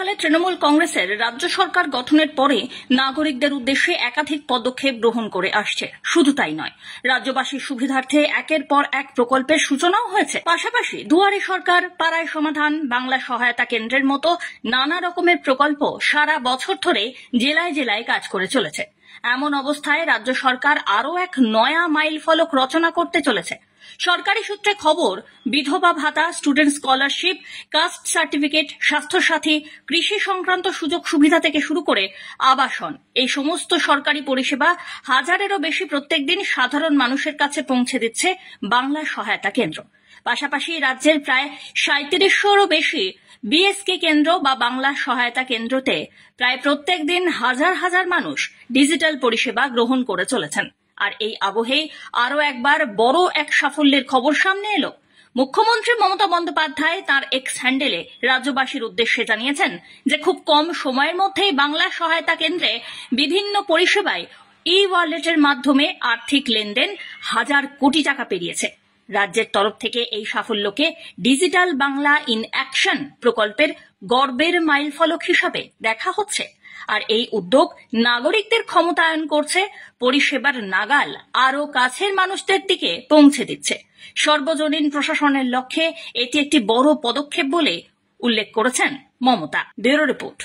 সালে তৃণমূল কংগ্রেসের রাজ্য সরকার গঠনের পরে নাগরিকদের উদ্দেশ্যে একাধিক পদক্ষেপ গ্রহণ করে আসছে। শুধু তাই নয়, রাজ্যবাসীর সুবিধার্থে একের পর এক প্রকল্পের সূচনাও হয়েছে। পাশাপাশি দুয়ারে সরকার, পাড়ায় সমাধান, বাংলা সহায়তা কেন্দ্রের মতো নানা রকমের প্রকল্প সারা বছর ধরে জেলায় জেলায় কাজ করে চলেছে। এমন অবস্থায় রাজ্য সরকার আরও এক নয়া মাইল ফলক রচনা করতে চলেছে। সরকারি সূত্রে খবর, বিধবা ভাতা, student scholarship, caste certificate, Swasthya Sathi, কৃষি সংক্রান্ত সুযোগ সুবিধা থেকে শুরু করে আবাসন, এই সমস্ত সরকারি পরিষেবা হাজারেরও বেশি প্রত্যেকদিন সাধারণ মানুষের কাছে পৌঁছে দিচ্ছে বাংলা সহায়তা কেন্দ্র। পাশাপাশি রাজ্যের প্রায় ৩৭০০রও বেশি বিএসকে কেন্দ্র বা বাংলা সহায়তা কেন্দ্রতে প্রায় প্রত্যেক দিন হাজার হাজার মানুষ ডিজিটাল পরিষেবা গ্রহণ করে চলেছেন। আর এই আবহেই আরও একবার বড় এক সাফল্যের খবর সামনে এলো। মুখ্যমন্ত্রী মমতা বন্দ্যোপাধ্যায় তাঁর এক্স হ্যান্ডেলে রাজ্যবাসীর উদ্দেশ্যে জানিয়েছেন যে খুব কম সময়ের মধ্যেই বাংলা সহায়তা কেন্দ্রে বিভিন্ন পরিষেবায় ই-ওয়ালেটের মাধ্যমে আর্থিক লেনদেন ১,০০০ কোটি টাকা পেরিয়েছে। রাজ্যের তরফ থেকে এই সাফল্যকে ডিজিটাল বাংলা ইন অ্যাকশন প্রকল্পের গর্বের মাইলফলক হিসাবে দেখা হচ্ছে। আর এই উদ্যোগ নাগরিকদের ক্ষমতায়ন করছে, পরিষেবার নাগাল আরও কাছের মানুষদের দিকে পৌঁছে দিচ্ছে। সর্বজনীন প্রশাসনের লক্ষ্যে এটি একটি বড় পদক্ষেপ বলে উল্লেখ করেছেন মমতা। Bureau report.